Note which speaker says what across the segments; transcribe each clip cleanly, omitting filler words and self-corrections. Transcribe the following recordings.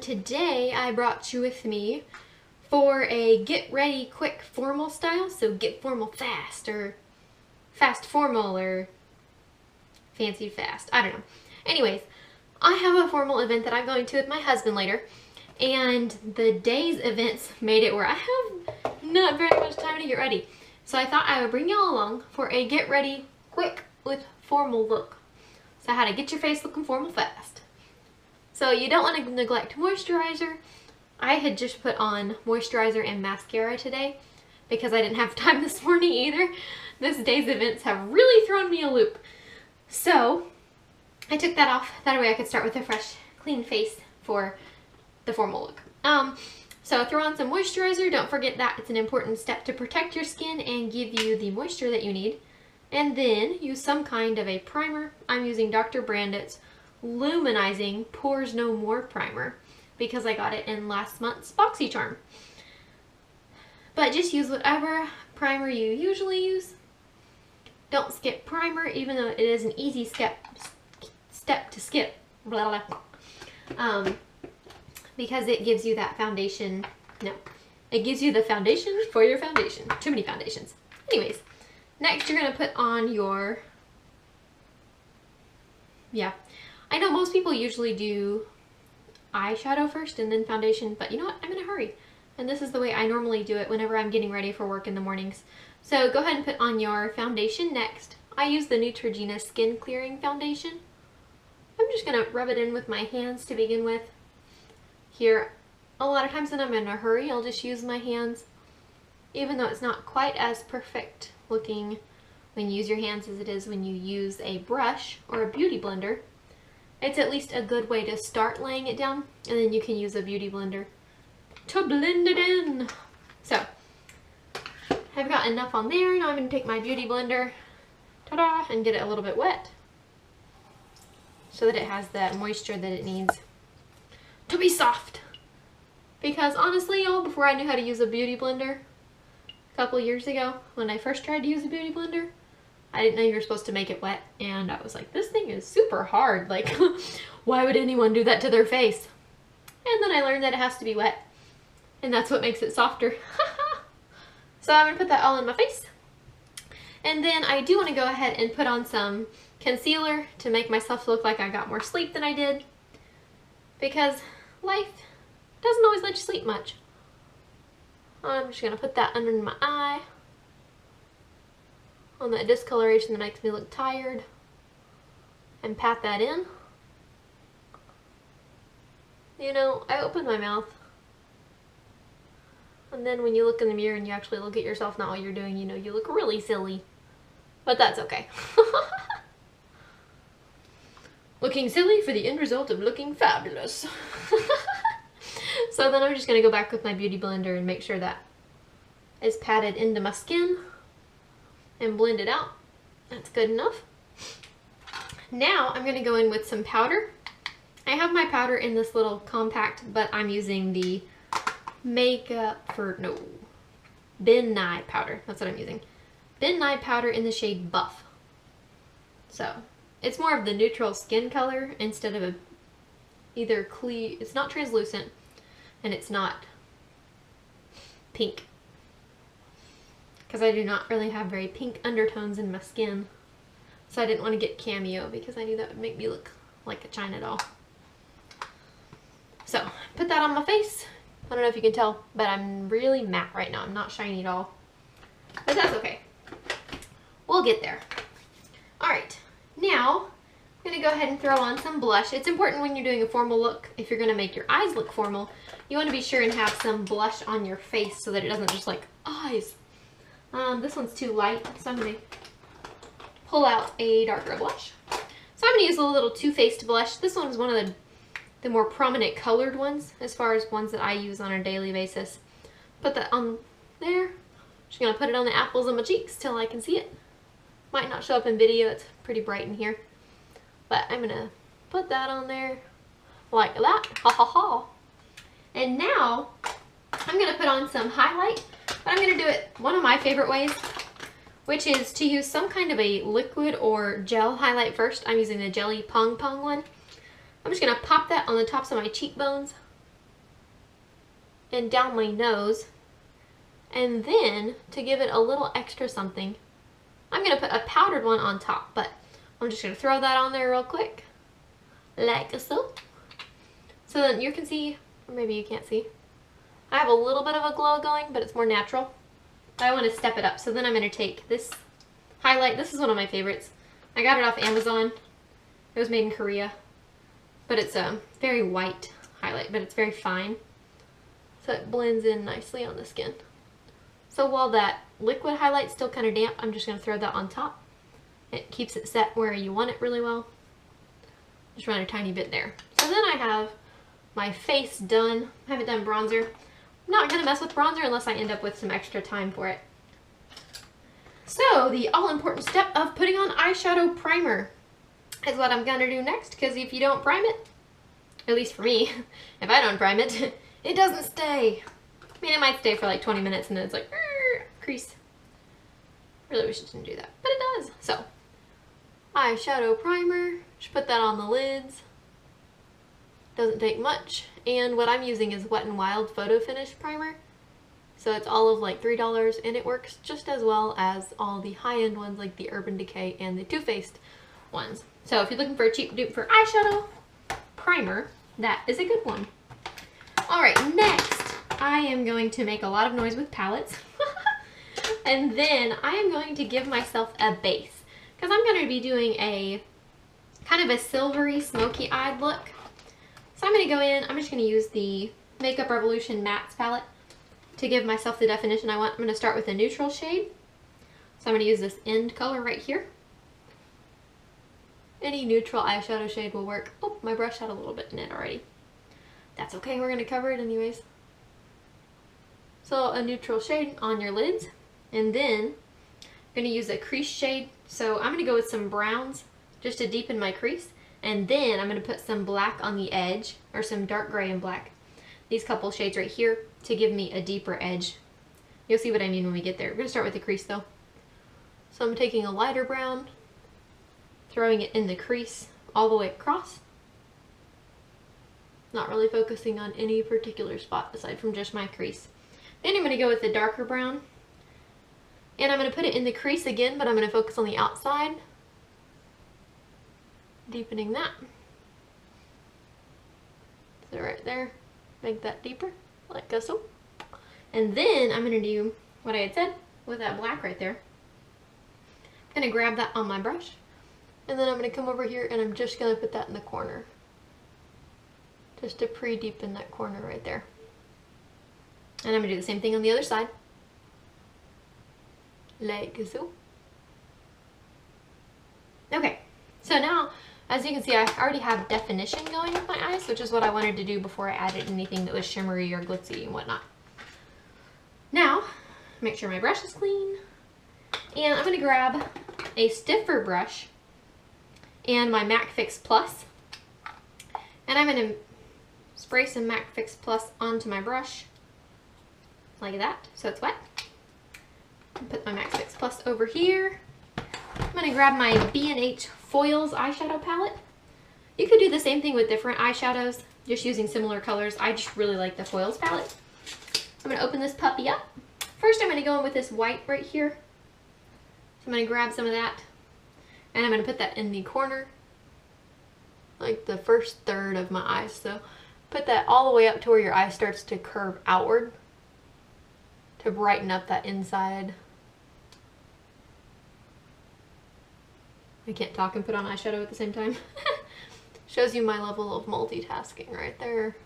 Speaker 1: today I brought you with me for a get ready quick formal style. So get formal fast, or fast formal, or fancy fast. I don't know. Anyways, I have a formal event that I'm going to with my husband later, and the day's events made it where I have not very much time to get ready. So I thought I would bring y'all along for a get ready quick with formal look. So how to get your face looking formal fast. So you don't want to neglect moisturizer. I had just put on moisturizer and mascara today because I didn't have time this morning either. This day's events have really thrown me a loop. So I took that off. That way I could start with a fresh, clean face for the formal look. So throw on some moisturizer. Don't forget that it's an important step to protect your skin and give you the moisture that you need. And then use some kind of a primer. I'm using Dr. Brandt's Luminizing Pores No More primer because I got it in last month's BoxyCharm. But just use whatever primer you usually use. Don't skip primer, even though it is an easy step to skip. Blah, blah. Because it gives you that foundation. No, it gives you the foundation for your foundation. Too many foundations. Anyways, next you're gonna put on your, I know most people usually do eyeshadow first and then foundation, but you know what? I'm in a hurry. And this is the way I normally do it whenever I'm getting ready for work in the mornings. So go ahead and put on your foundation next. I use the Neutrogena Skin Clearing Foundation. I'm just going to rub it in with my hands to begin with. Here, a lot of times when I'm in a hurry, I'll just use my hands. Even though it's not quite as perfect looking when you use your hands as it is when you use a brush or a beauty blender. It's at least a good way to start laying it down, and then you can use a beauty blender to blend it in. So, I've got enough on there. Now I'm going to take my beauty blender, ta-da, and get it a little bit wet so that it has that moisture that it needs to be soft. Because honestly, y'all, before I knew how to use a beauty blender, a couple years ago, when I first tried to use a beauty blender, I didn't know you were supposed to make it wet, and I was like, this thing is super hard. Like, why would anyone do that to their face? And then I learned that it has to be wet, and that's what makes it softer. So I'm going to put that all in my face. And then I do want to go ahead and put on some concealer to make myself look like I got more sleep than I did. Because life doesn't always let you sleep much. I'm just going to put that under my eye, on that discoloration that makes me look tired, and pat that in. You know, I open my mouth, and then when you look in the mirror and you actually look at yourself, not what you're doing, you know, you look really silly. But that's okay. Looking silly for the end result of looking fabulous. So then I'm just going to go back with my beauty blender and make sure that is patted into my skin and blend it out. That's good enough. Now I'm going to go in with some powder. I have my powder in this little compact, but I'm using the Ben Nye powder. That's what I'm using. Ben Nye powder in the shade Buff. So it's more of the neutral skin color instead of a either clear. It's not translucent and it's not pink. Because I do not really have very pink undertones in my skin. So I didn't want to get Cameo because I knew that would make me look like a China doll. So, put that on my face. I don't know if you can tell, but I'm really matte right now. I'm not shiny at all. But that's okay. We'll get there. Alright, now I'm going to go ahead and throw on some blush. It's important when you're doing a formal look, if you're going to make your eyes look formal, you want to be sure and have some blush on your face so that it doesn't just like, eyes. This one's too light, so I'm going to pull out a darker blush. So I'm going to use a little Too Faced blush. This one is one of the more prominent colored ones as far as ones that I use on a daily basis. Put that on there. Just going to put it on the apples of my cheeks till I can see it. Might not show up in video, it's pretty bright in here. But I'm going to put that on there like that. Ha ha ha. And now I'm going to put on some highlight. But I'm going to do it one of my favorite ways, which is to use some kind of a liquid or gel highlight first. I'm using the Jelly Pong Pong one. I'm just going to pop that on the tops of my cheekbones and down my nose. And then, to give it a little extra something, I'm going to put a powdered one on top, but I'm just going to throw that on there real quick, like so. So then you can see, or maybe you can't see, I have a little bit of a glow going, but it's more natural. I want to step it up, so then I'm going to take this highlight. This is one of my favorites. I got it off Amazon. It was made in Korea, but it's a very white highlight, but it's very fine, so it blends in nicely on the skin. So while that liquid highlight's still kind of damp, I'm just going to throw that on top. It keeps it set where you want it really well. Just run a tiny bit there. So then I have my face done. I haven't done bronzer. I'm not going to mess with bronzer unless I end up with some extra time for it. So the all-important step of putting on eyeshadow primer is what I'm going to do next, because if you don't prime it, at least for me, if I don't prime it, it doesn't stay. I mean, it might stay for like 20 minutes and then it's like, crease. Really wish it didn't do that, but it does. So, eyeshadow primer, just put that on the lids. Doesn't take much. And what I'm using is Wet n Wild Photo Finish Primer. So it's all of like $3 and it works just as well as all the high-end ones like the Urban Decay and the Too Faced ones. So if you're looking for a cheap dupe for eyeshadow primer, that is a good one. Alright, next I am going to make a lot of noise with palettes. And then I am going to give myself a base, because I'm going to be doing a kind of a silvery, smoky-eyed look. So I'm going to go in, I'm just going to use the Makeup Revolution Mattes palette to give myself the definition I want. I'm going to start with a neutral shade. So I'm going to use this end color right here. Any neutral eyeshadow shade will work. Oh, my brush had a little bit in it already. That's okay, we're going to cover it anyways. So a neutral shade on your lids. And then I'm going to use a crease shade. So I'm going to go with some browns just to deepen my crease. And then I'm going to put some black on the edge, or some dark gray and black. These couple shades right here to give me a deeper edge. You'll see what I mean when we get there. We're going to start with the crease though. So I'm taking a lighter brown, throwing it in the crease all the way across. Not really focusing on any particular spot aside from just my crease. Then I'm going to go with the darker brown. And I'm going to put it in the crease again, but I'm going to focus on the outside. Deepening that. So right there, make that deeper, like so. And then I'm going to do what I had said with that black right there. I'm going to grab that on my brush. And then I'm going to come over here and I'm just going to put that in the corner. Just to pre-deepen that corner right there. And I'm going to do the same thing on the other side. Like so. Okay, so now, as you can see, I already have definition going with my eyes, which is what I wanted to do before I added anything that was shimmery or glitzy and whatnot. Now, make sure my brush is clean. And I'm going to grab a stiffer brush and my MAC Fix Plus. And I'm going to spray some MAC Fix Plus onto my brush. Like that, so it's wet. Put my MAC Fix Plus over here. I'm going to grab my B&H Foils eyeshadow palette. You could do the same thing with different eyeshadows, just using similar colors. I just really like the Foils palette. I'm going to open this puppy up. First I'm going to go in with this white right here. So I'm going to grab some of that, and I'm going to put that in the corner, like the first third of my eyes. So put that all the way up to where your eye starts to curve outward to brighten up that inside. I can't talk and put on eyeshadow at the same time. Shows you my level of multitasking right there.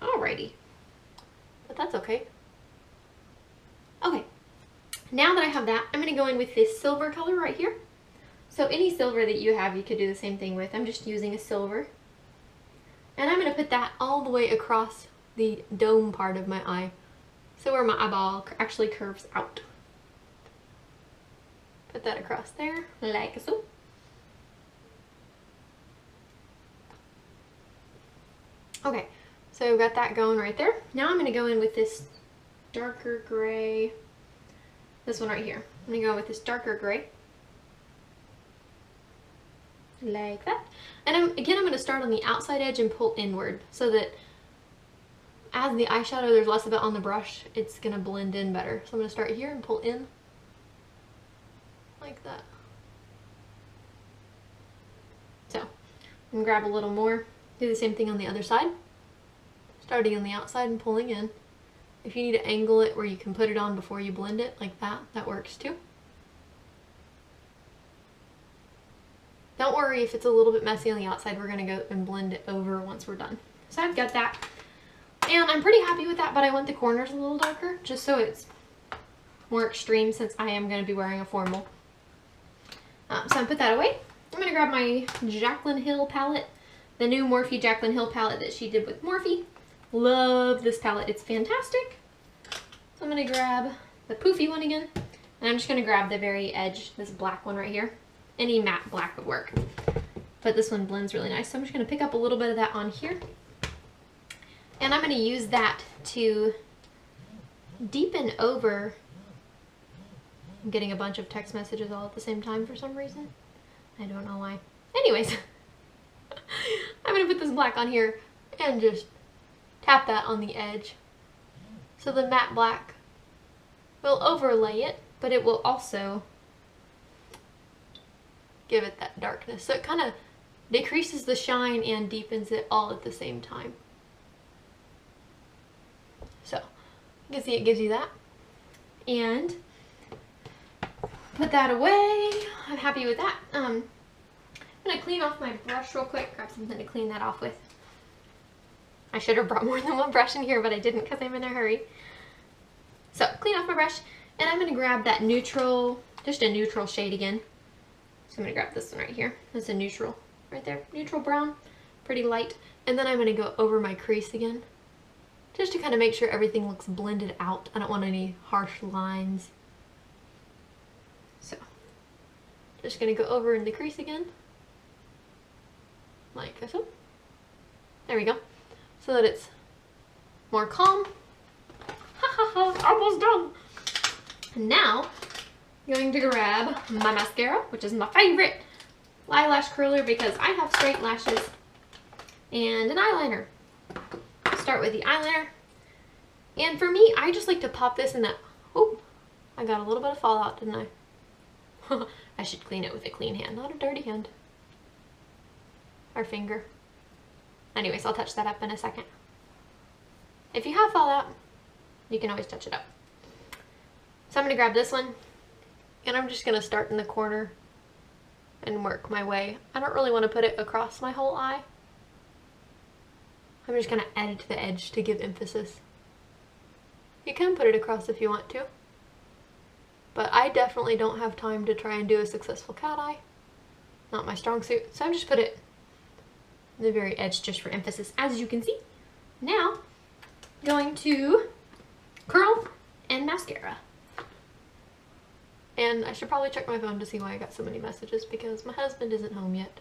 Speaker 1: Alrighty. But that's okay. Okay. Now that I have that, I'm going to go in with this silver color right here. So any silver that you have, you could do the same thing with. I'm just using a silver. And I'm going to put that all the way across the dome part of my eye. So where my eyeball actually curves out. Put that across there, like so. Okay, so we've got that going right there. Now I'm going to go in with this darker gray. This one right here. I'm going to go with this darker gray. Like that. And again, I'm going to start on the outside edge and pull inward so that as the eyeshadow, there's less of it on the brush, it's gonna blend in better. So I'm gonna start here and pull in like that. So I'm gonna grab a little more, do the same thing on the other side, starting on the outside and pulling in. If you need to angle it where you can put it on before you blend it like that, that works too. Don't worry if it's a little bit messy on the outside, we're gonna go and blend it over once we're done. So I've got that, and I'm pretty happy with that, but I want the corners a little darker just so it's more extreme since I am gonna be wearing a formal. So I put that away. I'm gonna grab my Jaclyn Hill palette, the new Morphe Jaclyn Hill palette that she did with Morphe. Love this palette, it's fantastic. So I'm gonna grab the poofy one again, and I'm just gonna grab the very edge, this black one right here. Any matte black would work, but this one blends really nice. So I'm just gonna pick up a little bit of that on here, and I'm gonna use that to deepen over. I'm getting a bunch of text messages all at the same time for some reason. I don't know why. Anyways, I'm gonna put this black on here and just tap that on the edge. So the matte black will overlay it, but it will also give it that darkness. So it kind of decreases the shine and deepens it all at the same time. So you can see it gives you that. And put that away. I'm happy with that. I'm gonna clean off my brush real quick, grab something to clean that off with. I should have brought more than one brush in here, but I didn't because I'm in a hurry. So clean off my brush, and I'm gonna grab that neutral, just a neutral shade again. So I'm gonna grab this one right here. That's a neutral right there, neutral brown, pretty light. And then I'm gonna go over my crease again, just to kind of make sure everything looks blended out. I don't want any harsh lines. So just gonna go over in the crease again, like so. There we go. So that it's more calm. Ha ha ha, almost done. And now I'm going to grab my mascara, which is my favorite eyelash curler because I have straight lashes, and an eyeliner. Start with the eyeliner. And for me, I just like to pop this in that. Oh, I got a little bit of fallout, didn't I? I should clean it with a clean hand, not a dirty hand. Or finger. Anyways, I'll touch that up in a second. If you have fallout, you can always touch it up. So I'm gonna grab this one, and I'm just gonna start in the corner and work my way. I don't really want to put it across my whole eye. I'm just gonna add it to the edge to give emphasis. You can put it across if you want to, but I definitely don't have time to try and do a successful cat eye. Not my strong suit, so I'm just put it the very edge just for emphasis, as you can see. Now, going to curl and mascara. And I should probably check my phone to see why I got so many messages, because my husband isn't home yet.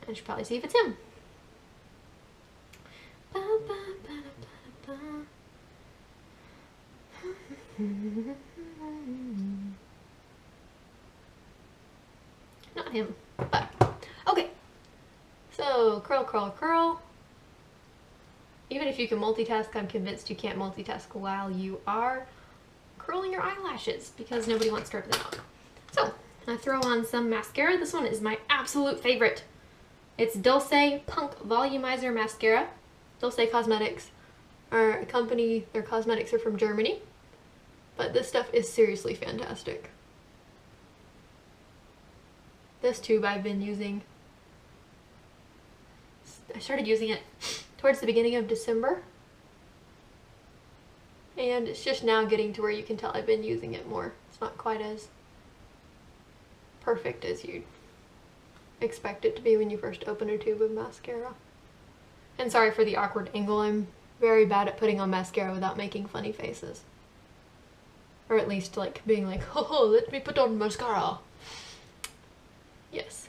Speaker 1: I should probably see if it's him. Not him, but okay. So curl, curl, curl. Even if you can multitask, I'm convinced you can't multitask while you are curling your eyelashes because nobody wants to rip them out. So I throw on some mascara. This one is my absolute favorite. It's Dulce Punk Volumizer Mascara. Dulce Cosmetics are a company, their cosmetics are from Germany, but this stuff is seriously fantastic. This tube I've been using. I started using it towards the beginning of December, and it's just now getting to where you can tell I've been using it more. It's not quite as perfect as you'd expect it to be when you first open a tube of mascara. And sorry for the awkward angle, I'm very bad at putting on mascara without making funny faces. Or at least like being like, oh, let me put on mascara. Yes,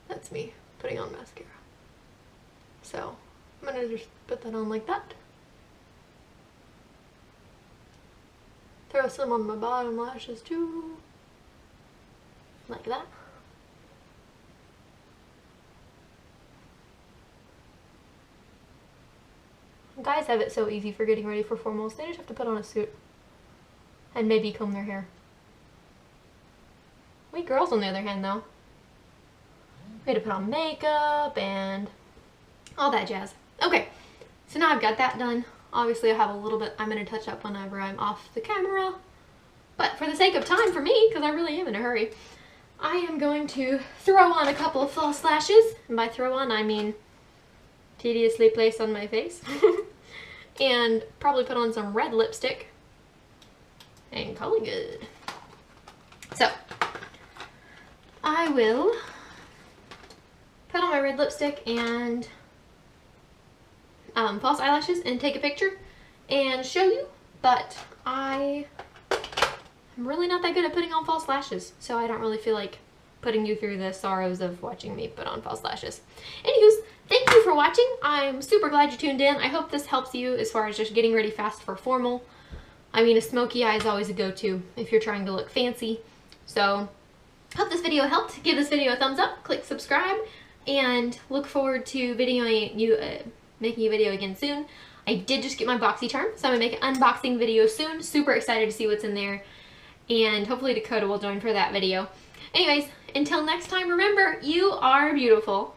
Speaker 1: that's me putting on mascara. So I'm gonna just put that on like that. Throw some on my bottom lashes too. Like that. Guys have it so easy for getting ready for formals. They just have to put on a suit and maybe comb their hair. We girls, on the other hand, though, we had to put on makeup and all that jazz. Okay, so now I've got that done. Obviously, I have a little bit I'm going to touch up whenever I'm off the camera. But for the sake of time for me, because I really am in a hurry, I am going to throw on a couple of false lashes. And by throw on, I mean tediously place on my face. And probably put on some red lipstick. And call it good. So, I will put on my red lipstick and false eyelashes and take a picture and show you, but I'm really not that good at putting on false lashes, so I don't really feel like putting you through the sorrows of watching me put on false lashes. Anywho's, thank you for watching. I'm super glad you tuned in. I hope this helps you as far as just getting ready fast for formal. I mean, a smoky eye is always a go-to if you're trying to look fancy. So, hope this video helped. Give this video a thumbs up, click subscribe, and look forward to making a video again soon. I did just get my BoxyCharm, so I'm going to make an unboxing video soon. Super excited to see what's in there, and hopefully Dakota will join for that video. Anyways, until next time, remember, you are beautiful.